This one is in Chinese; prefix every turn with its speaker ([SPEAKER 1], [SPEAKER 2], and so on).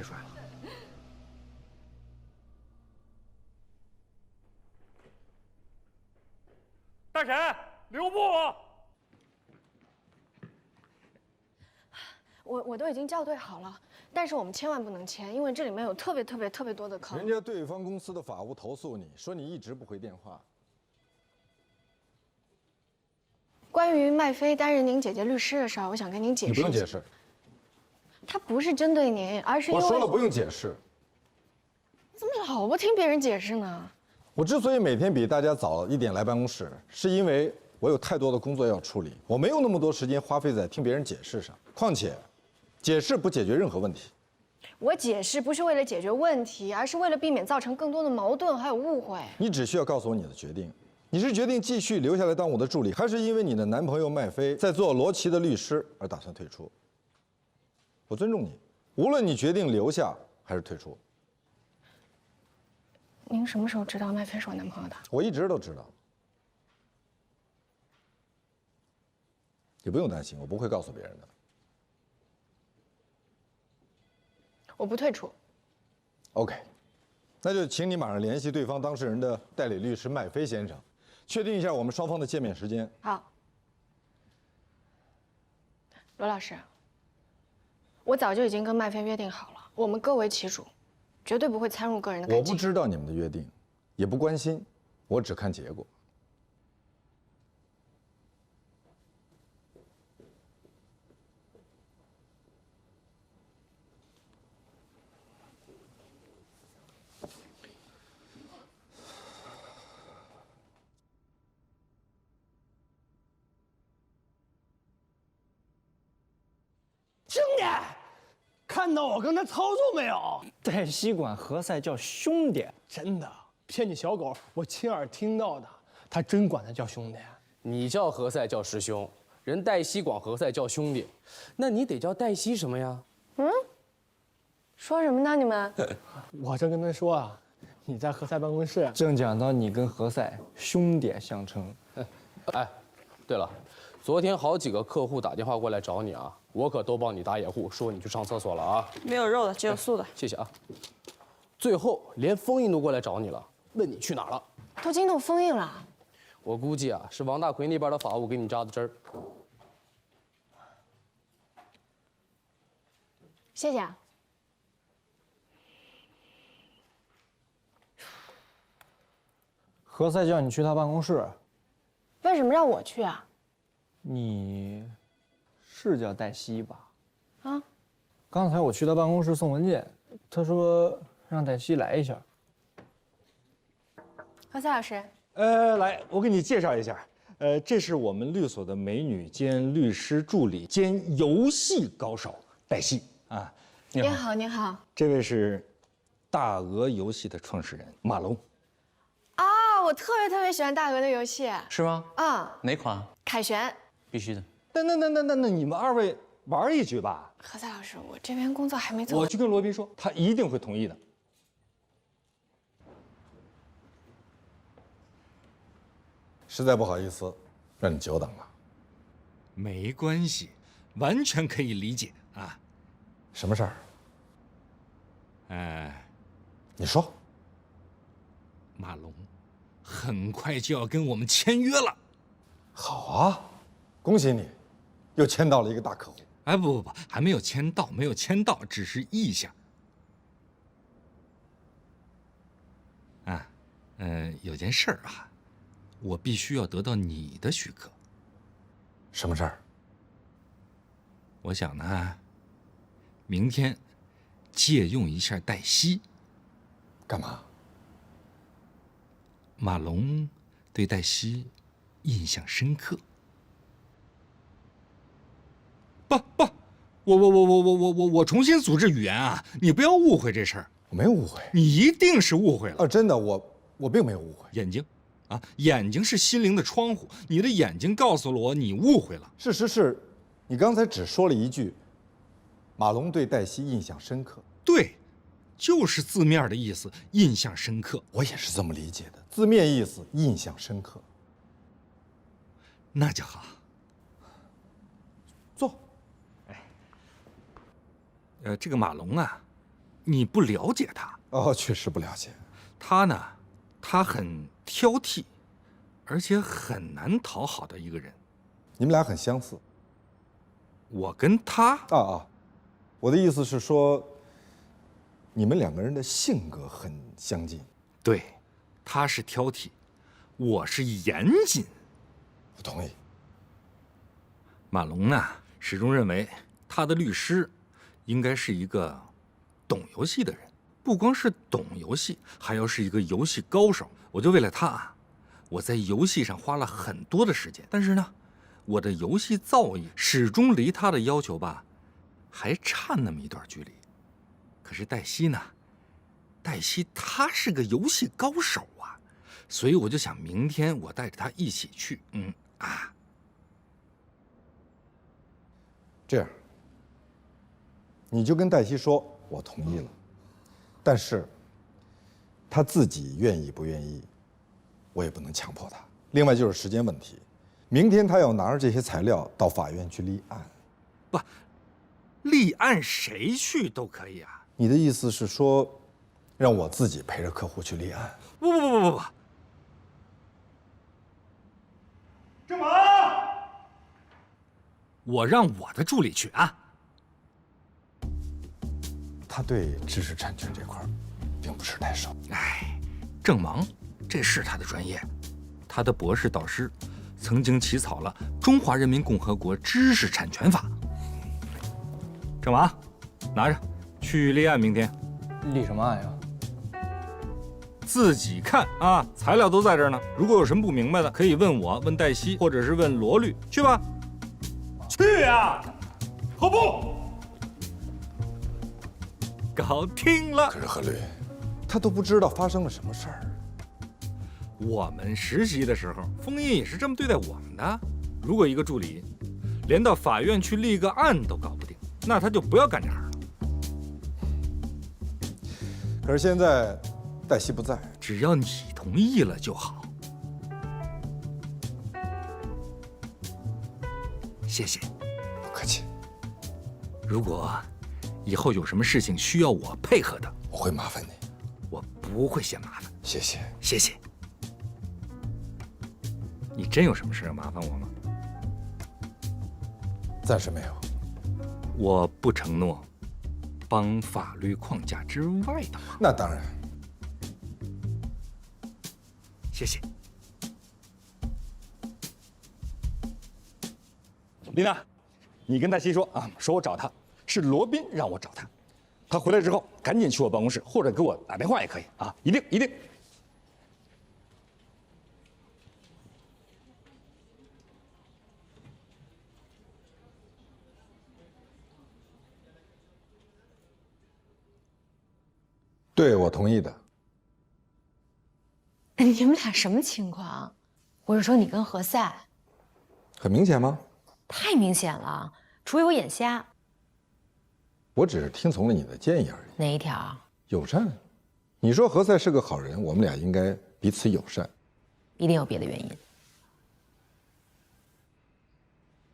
[SPEAKER 1] 太帅了。大婶，留步！
[SPEAKER 2] 我都已经校对好了，但是我们千万不能签，因为这里面有特别多的坑。
[SPEAKER 3] 人家对方公司的法务投诉你说你一直不回电话。
[SPEAKER 2] 关于麦飞担任您姐姐律师的事儿，我想跟您解释。
[SPEAKER 3] 你不用解释。
[SPEAKER 2] 他不是针对您，而是因为
[SPEAKER 3] 我说了不用解释。
[SPEAKER 2] 你怎么老不听别人解释呢？
[SPEAKER 3] 我之所以每天比大家早一点来办公室，是因为我有太多的工作要处理，我没有那么多时间花费在听别人解释上。况且，解释不解决任何问题。
[SPEAKER 2] 我解释不是为了解决问题，而是为了避免造成更多的矛盾还有误会。
[SPEAKER 3] 你只需要告诉我你的决定。你是决定继续留下来当我的助理，还是因为你的男朋友麦飞在做罗琦的律师而打算退出？我尊重你，无论你决定留下还是退出。
[SPEAKER 2] 您什么时候知道麦飞是我男朋友的？
[SPEAKER 3] 我一直都知道。你不用担心，我不会告诉别人的。
[SPEAKER 2] 我不退出。
[SPEAKER 3] OK， 那就请你马上联系对方当事人的代理律师麦飞先生，确定一下我们双方的见面时间。
[SPEAKER 2] 好，罗老师，我早就已经跟麦飞约定好了，我们各为其主，绝对不会参入个人的感情。
[SPEAKER 3] 我不知道你们的约定，也不关心，我只看结果。
[SPEAKER 4] 兄弟，看到我刚才操作没有？
[SPEAKER 5] 代西管何塞叫兄弟，
[SPEAKER 4] 真的，骗你小狗，我亲耳听到的，他真管他叫兄弟。
[SPEAKER 6] 你叫何塞叫师兄，人黛西管何塞叫兄弟，那你得叫黛西什么呀？
[SPEAKER 2] 说什么呢？你们？
[SPEAKER 4] 我正跟他说啊，你在何塞办公室，
[SPEAKER 5] 正讲到你跟何塞兄弟相称。
[SPEAKER 6] 哎，对了，昨天好几个客户打电话过来找你啊，我可都帮你打掩护，说你去上厕所了啊。
[SPEAKER 7] 没有肉的，只有素的。
[SPEAKER 6] 谢谢啊。最后连封印都过来找你了，问你去哪儿了。
[SPEAKER 2] 都惊动封印了。
[SPEAKER 6] 我估计啊，是王大奎那边的法务给你扎的针儿。
[SPEAKER 2] 谢谢啊。
[SPEAKER 5] 何塞叫你去他办公室，
[SPEAKER 2] 为什么让我去啊？
[SPEAKER 5] 你是叫黛西吧？
[SPEAKER 2] 啊？
[SPEAKER 5] 刚才我去他办公室送文件，他说让黛西来一下。
[SPEAKER 2] 何塞老师，
[SPEAKER 1] 来，我给你介绍一下，这是我们律所的美女兼律师助理兼游戏高手黛西啊。
[SPEAKER 2] 您好，您好。
[SPEAKER 1] 这位是大鹅游戏的创始人马龙。
[SPEAKER 2] 啊，我特别喜欢大鹅的游戏。
[SPEAKER 8] 是吗？
[SPEAKER 2] 啊，
[SPEAKER 8] 哪款？
[SPEAKER 2] 凯旋。
[SPEAKER 8] 必须的。
[SPEAKER 1] 那你们二位玩一局吧。
[SPEAKER 2] 何塞老师，我这边工作还没做完。
[SPEAKER 1] 我去跟罗宾说，他一定会同意的。
[SPEAKER 3] 实在不好意思，让你久等了。
[SPEAKER 9] 没关系，完全可以理解啊。
[SPEAKER 3] 什么事儿？你说。
[SPEAKER 9] 马龙，很快就要跟我们签约了。
[SPEAKER 3] 好啊，恭喜你，又签到了一个大客户。
[SPEAKER 9] 哎，不，还没有签到，没有签到，只是意向。啊，有件事儿啊，我必须要得到你的许可。
[SPEAKER 3] 什么事儿？
[SPEAKER 9] 我想呢，明天借用一下黛西。
[SPEAKER 3] 干嘛？
[SPEAKER 9] 马龙对黛西印象深刻。不，我重新组织语言啊！你不要误会这事儿。
[SPEAKER 3] 我没有误会。
[SPEAKER 9] 你一定是误会了。
[SPEAKER 3] 真的，我并没有误会。
[SPEAKER 9] 眼睛，啊，眼睛是心灵的窗户。你的眼睛告诉了我你误会了。
[SPEAKER 3] 事实是，你刚才只说了一句，马龙对黛西印象深刻。
[SPEAKER 9] 对，就是字面的意思，印象深刻。
[SPEAKER 3] 我也是这么理解的，字面意思印象深刻。
[SPEAKER 9] 那就好。
[SPEAKER 3] 坐。
[SPEAKER 9] 这个马龙啊，你不了解他。
[SPEAKER 3] 哦，确实不了解。
[SPEAKER 9] 他呢，他很挑剔，而且很难讨好的一个人。
[SPEAKER 3] 你们俩很相似。
[SPEAKER 9] 我跟他
[SPEAKER 3] 我的意思是说，你们两个人的性格很相近。
[SPEAKER 9] 对，他是挑剔，我是严谨。
[SPEAKER 3] 不同意。
[SPEAKER 9] 马龙呢，始终认为他的律师应该是一个懂游戏的人，不光是懂游戏，还要是一个游戏高手。我就为了他，我在游戏上花了很多的时间，但是呢，我的游戏造诣始终离他的要求吧，还差那么一段距离。可是黛西呢？黛西她是个游戏高手啊，所以我就想明天我带着她一起去。
[SPEAKER 3] 这样，你就跟黛西说，我同意了，但是她自己愿意不愿意，我也不能强迫她。另外就是时间问题，明天她要拿着这些材料到法院去立案。
[SPEAKER 9] 不，立案谁去都可以啊。
[SPEAKER 3] 你的意思是说，让我自己陪着客户去立案？
[SPEAKER 9] 不，
[SPEAKER 1] 干嘛？
[SPEAKER 9] 我让我的助理去啊。
[SPEAKER 3] 他对知识产权这块并不是太熟。
[SPEAKER 9] 正忙，这是他的专业。他的博士导师曾经起草了《中华人民共和国知识产权法》。正忙，拿着去立案，明天
[SPEAKER 5] 立什么案呀？
[SPEAKER 9] 自己看啊，材料都在这儿呢。如果有什么不明白的，可以问我，问黛西，或者是问罗律。去吧。
[SPEAKER 1] 去呀！何不？
[SPEAKER 9] 搞定了。
[SPEAKER 3] 可是何律，他都不知道发生了什么事儿。
[SPEAKER 9] 我们实习的时候，枫叶也是这么对待我们的。如果一个助理连到法院去立个案都搞不定，那他就不要干这行了。
[SPEAKER 3] 可是现在黛西不在，
[SPEAKER 9] 只要你同意了就好。谢谢。
[SPEAKER 3] 不客气。
[SPEAKER 9] 如果以后有什么事情需要我配合的，
[SPEAKER 3] 我会麻烦你。
[SPEAKER 9] 我不会嫌麻烦。
[SPEAKER 3] 谢谢。
[SPEAKER 9] 谢谢。你真有什么事要麻烦我吗？
[SPEAKER 3] 暂时没有。
[SPEAKER 9] 我不承诺帮法律框架之外的忙。
[SPEAKER 3] 那当然。
[SPEAKER 9] 谢谢。
[SPEAKER 1] 丽娜，你跟黛西说啊，说我找她，是罗宾让我找她。她回来之后，赶紧去我办公室，或者给我打电话也可以啊，一定一定。
[SPEAKER 3] 对，我同意的。
[SPEAKER 7] 你们俩什么情况？我是说你跟何塞，
[SPEAKER 3] 很明显吗？
[SPEAKER 7] 太明显了，除非我眼瞎。
[SPEAKER 3] 我只是听从了你的建议而已。
[SPEAKER 7] 哪一条？
[SPEAKER 3] 友善。你说何塞是个好人，我们俩应该彼此友善。
[SPEAKER 7] 一定有别的原因。